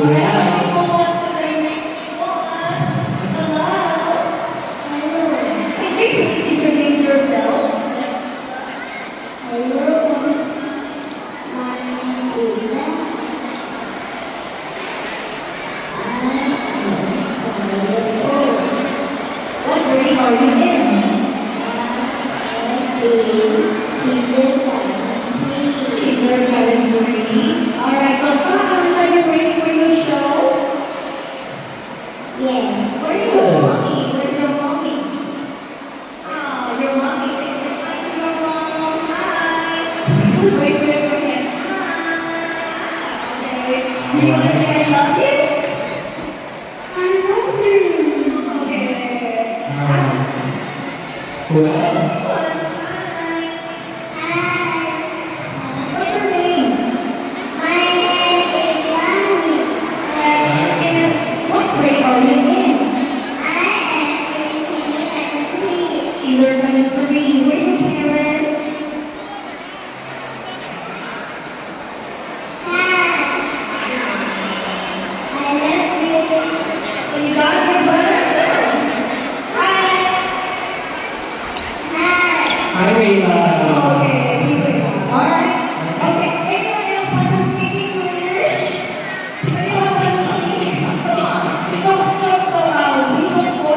Yes. Could you please introduce yourself? What grade are you in? Kindergarten 3. Alright, so are you ready for your show? Where's your mommy? Where's your mommy? Oh, your mommy says hi to your mom. Hi. Wait, wait. Hi. Okay. Do you want to say I love you? I love you. Okay. Who This else? one. What's your name? And what grade are you in? Kindergarten 3. Where's your parents? So you got your brothers? Hi. Hi, Rayla.